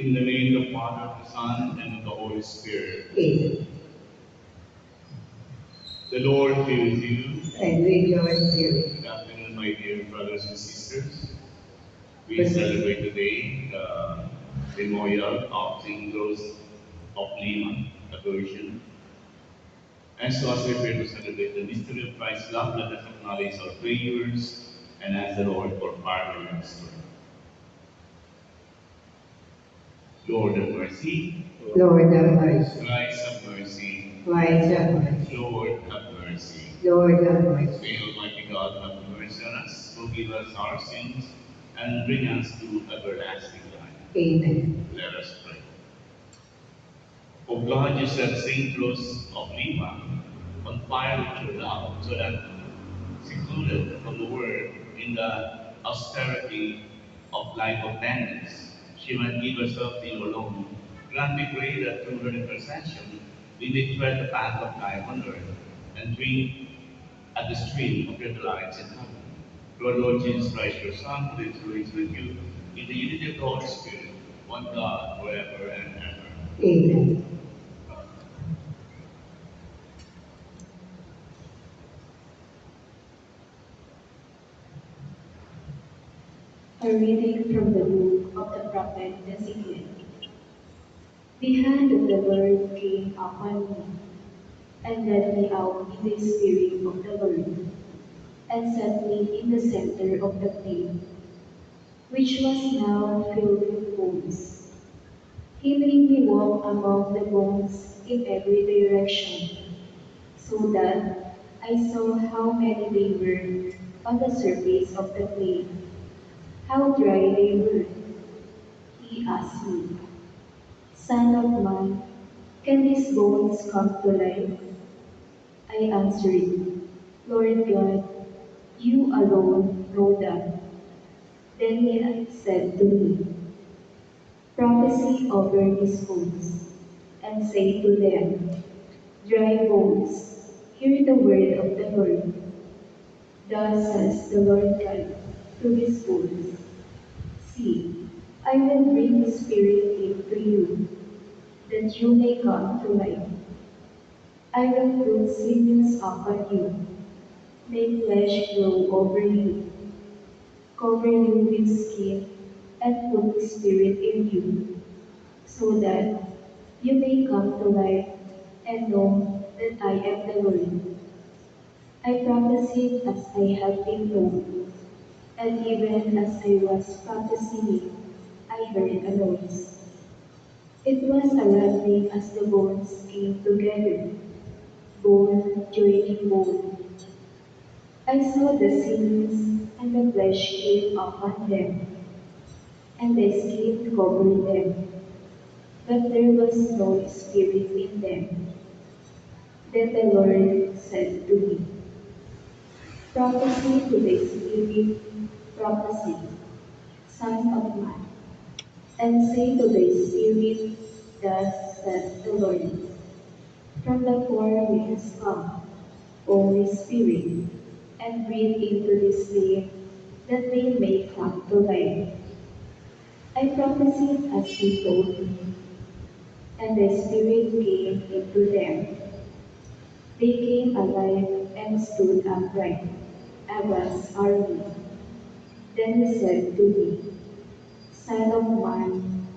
In the name of the Father, the Son, and of the Holy Spirit. Amen. The Lord be with you. And with your spirit. Good afternoon, my dear brothers and sisters. We celebrate today the memorial of St. Rose of Lima, the Virgin. And so as we prepare to celebrate the mystery of Christ's love, let us acknowledge our prayers and ask the Lord for pardon and strength. Lord have mercy. Lord have mercy. Christ have mercy. Christ have mercy. Lord have mercy. Lord have mercy. May Almighty God have mercy on us, forgive us our sins, and bring us to everlasting life. Amen. Let us pray. O God, you set St. Rose of Lima on fire with your love, so that, secluded from the world in the austerity of life of penance, she might give herself to you alone. Grant, we pray, that through her intercession we may tread the path of life on earth and drink at the stream of your delights in heaven. Through our Lord Jesus Christ, your Son, who lives and reigns with you in the unity of the Holy Spirit, one God, forever and ever. Amen. A reading from the book of the prophet Ezekiel. The hand of the Lord came upon me, and led me out in the spirit of the Lord, and set me in the center of the plain, which was now filled with bones. He made me walk among the bones in every direction, so that I saw how many they were on the surface of the plain, how dry they were. He asked me, Son of man, can these bones come to life? I answered, Lord God, you alone know that. Then he said to me, Prophesy over these bones, and say to them, Dry bones, hear the word of the Lord. Thus says the Lord God to these bones, See, I will bring the Spirit into you, that you may come to life. I will put sinews upon you, make flesh grow over you, cover you with skin, and put the Spirit in you, so that you may come to life and know that I am the Lord. I prophesied as I had been told, and even as I was prophesying, I heard a noise. It was a rattling as the bones came together, bone joining bone. I saw the sinews, and the flesh came upon them, and the skin covered them, but there was no spirit in them. Then the Lord said to me, Prophesy to the spirit, prophesy, Son of man, and say to the spirit, Thus says the Lord, from the four winds come, Holy Spirit, and breathe into this dead, that they may come to life. I prophesied as he told me, and the Spirit came into them. They came alive and stood upright. I was army. Then he said to me, Son of man,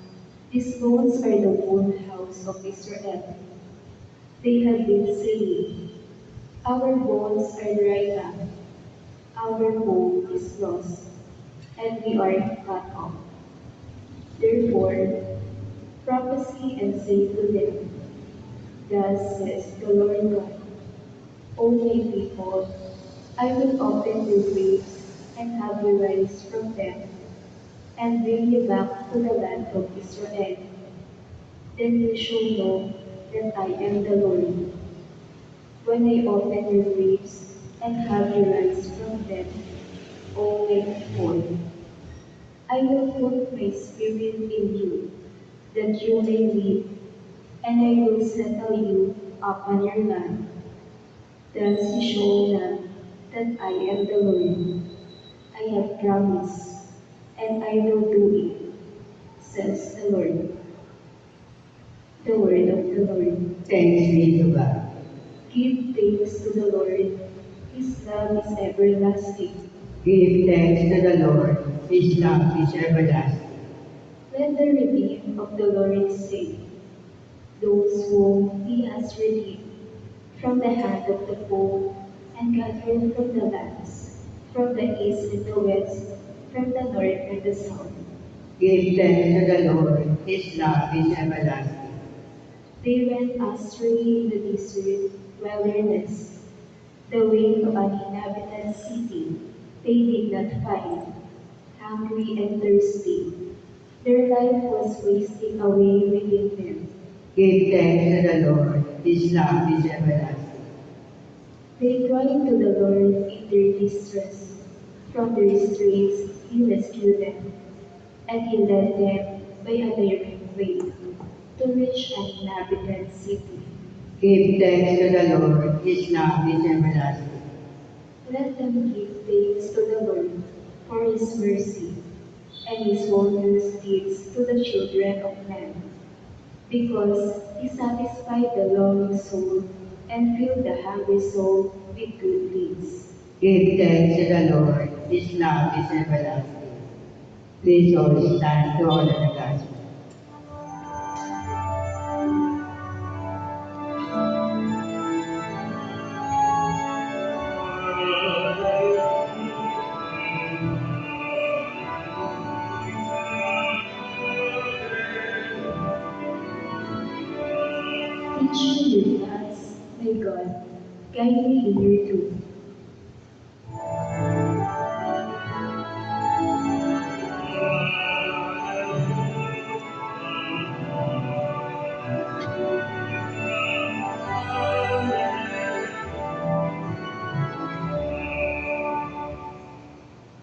these bones are the whole house of Israel. They have been saying, Our bones are dried up, our hope is lost, and we are cut off. Therefore, prophesy and say to them, Thus says the Lord God, O my people, I will open your graves and have you rise from them, and bring you back to the land of Israel. Then you shall know that I am the Lord, when I open your graves and have you rise from them, O my people. I will put my spirit in you, that you may live, and I will settle you upon your land. Thus you shall know that I am the Lord. I have promised, and I will do it, says the Lord. The word of the Lord. Thanks be to God. Give thanks to the Lord. His love is everlasting. Give thanks to the Lord. His love is everlasting. Let the redeemed of the Lord say, those whom he has redeemed from the hand of the foe and gathered from the lands, from the east and the west, from the north and the south. Give thanks to the Lord. His love is everlasting. They went astray in the desert wilderness, the way of an inhabited city. They did not find, hungry and thirsty. Their life was wasting away within them. Give thanks to the Lord. His love is everlasting. They cried to the Lord in their distress. From their straits he rescued them, and he led them by a direct way to reach an inhabited city. Give thanks to the Lord. His love is everlasting. Let them give thanks to the Lord for his mercy and his wondrous deeds to the children of men, because he satisfied the longing soul and filled the hungry soul with good things. Give thanks to the Lord. His love is everlasting. Please all stand to honor the gospel. Teach me your paths, my God, guide me in your truth.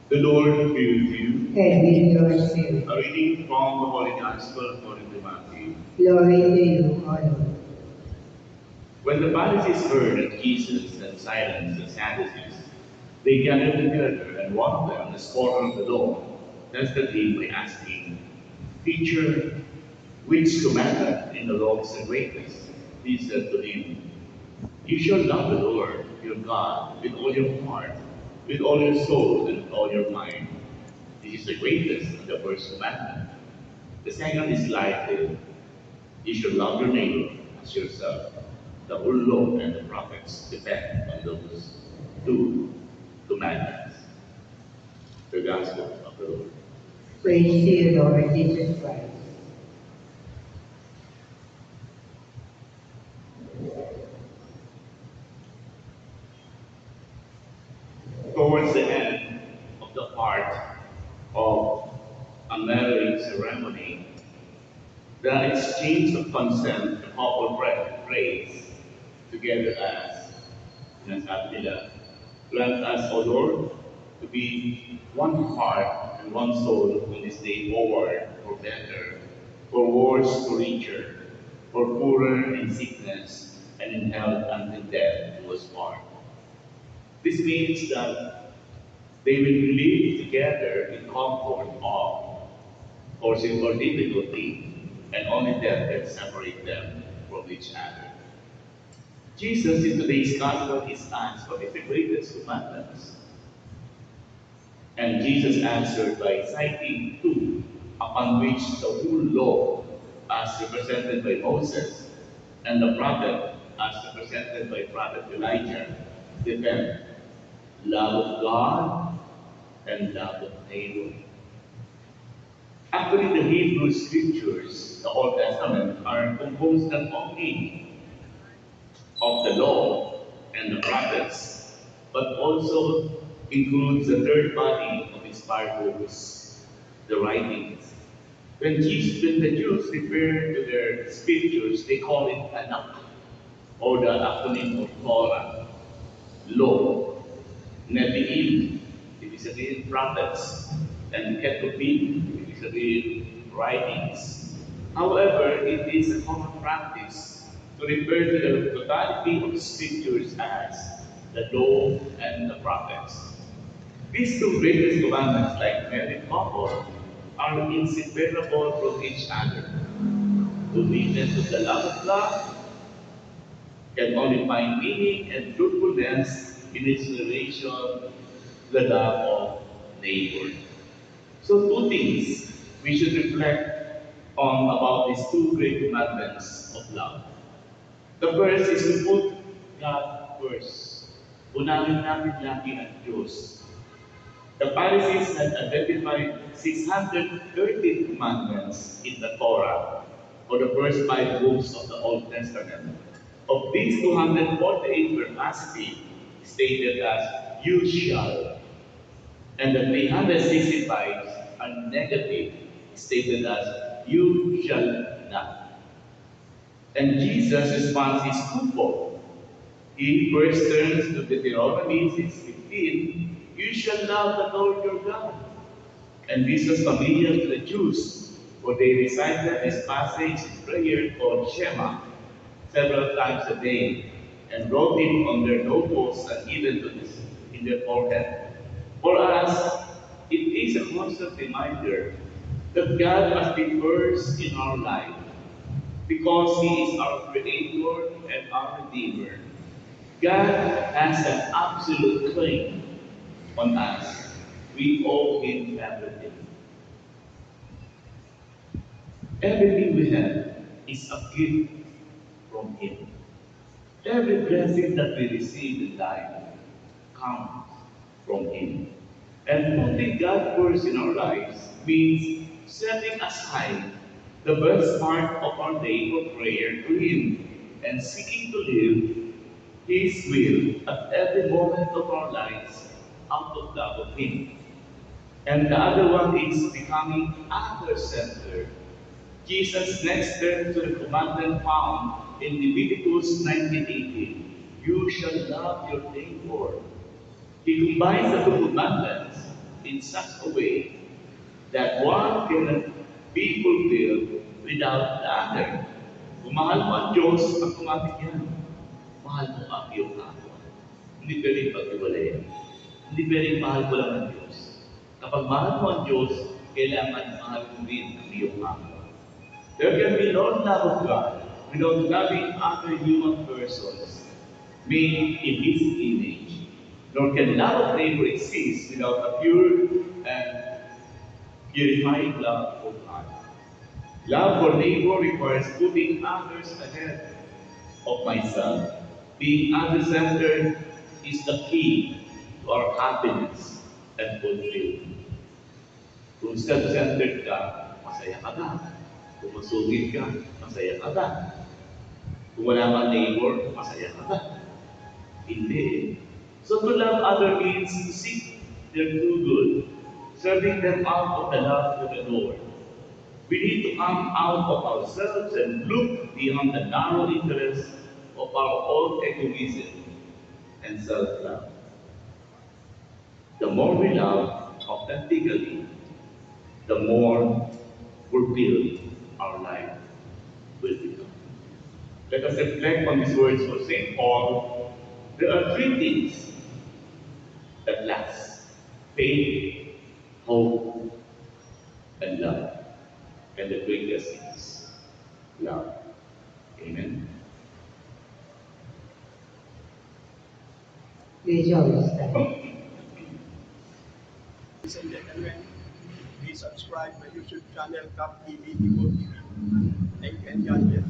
The Lord be with you. And with your spirit. A reading from the Holy Gospel according to Matthew. Glory to you, O Lord. When the Pharisees heard that Jesus had silenced the Sadducees, they gathered together, and one of them, the scholar of the law, tested him by asking, Teacher, which commandment in the law is the greatest? He said to him, You shall love the Lord your God with all your heart, with all your soul, and with all your mind. This is the greatest and the first commandment. The second is like this: You shall love your neighbor as yourself. The whole law and the prophets depend on those two commandments. The Gospel of the Lord. Praise to you, Lord Jesus Christ. Towards the end of the part of a marriage ceremony, the exchange of consent, the couple prays together as sinasabi nila, grant us, O Lord, to be one heart and one soul on this day forward for better, for worse for richer, for poorer in sickness, and in health until death do us part. This means that they will live together in comfort of forcing or difficulty, and only death can separate them from each other. Jesus in today's gospel is asked what is the greatest commandments. And Jesus answered by citing two, upon which the whole law, as represented by Moses, and the prophet, as represented by Prophet Elijah, depend: love of God and love of neighbor. Actually, the Hebrew scriptures, the Old Testament, are composed not only of the law and the prophets, but also includes the third body of inspired books, the writings. When the Jews refer to their scriptures, they call it Tanakh, or the acronym of Torah, law, Nevi'im, ibig sabihin prophets, and Ketuvim, ibig sabihin writings. However, it is a common practice to refer to the totality of the scriptures as the law and the prophets. These two greatest commandments, like married couple, are inseparable from each other. To witness to the love of God can only find meaning and fruitfulness in its relation to the love of neighbor. So two things we should reflect on about these two great commandments of love. The first is to put God first. Unahin natin lagi ang Diyos. The Pharisees had identified 613 commandments in the Torah, or the first five books of the Old Testament. Of these, 248 were positive, stated as "you shall," and the 365 are negative, stated as "you shall not." And Jesus' response is twofold. He first turns to Deuteronomy 6:15, "You shall love the Lord your God." And this was familiar to the Jews, for they recited this passage in prayer called Shema several times a day, and wrote it on their doorposts and even to this in their forehead. For us, it is a constant reminder that God must be first in our life, because He is our Creator and our Redeemer. God has an absolute claim on us. We owe Him everything. Everything we have is a gift from Him. Every blessing that we receive in life comes from Him. And putting God first in our lives means setting aside the best part of our day for prayer to Him and seeking to live His will at every moment of our lives out of love of Him. And the other one is becoming other-centered. Jesus next turned to the commandment found in Leviticus 19:18. You shall love your neighbor. He combines the two commandments in such a way that one cannot be fulfilled without the other. Kung mahal mo ang Diyos, automatic yan. Mahal mo ang iyong kapwa. Hindi pwedeng pag-iwalayan. Hindi pwedeng mahal ko lang ang Diyos. Kapag mahal mo ang Diyos, kailangan mahal mo rin ang iyong kapwa. There can be no love of God without loving other human persons made in His image. Nor can love of neighbor exist without a pure and purifying love of God. Love for neighbor requires putting others ahead of myself. Being other-centered is the key to our happiness and fulfillment. Kung self-centered ka, masaya ka ba? Kung masugid ka, masaya ka ba? Kung wala kang neighbor, masaya ka ba? Hindi. So to love other means to seek their true good, serving them out of the love of the Lord. We need to come out of ourselves and look beyond the narrow interests of our own egoism and self-love. The more we love authentically, the more fulfilled our life will become. Let us reflect on these words of St. Paul. There are three things that last: faith, hope, and love. And the greatest is love. Amen. Please always stand. Ladies and gentlemen, please subscribe my YouTube channel, Cap TV, Thank you and God bless.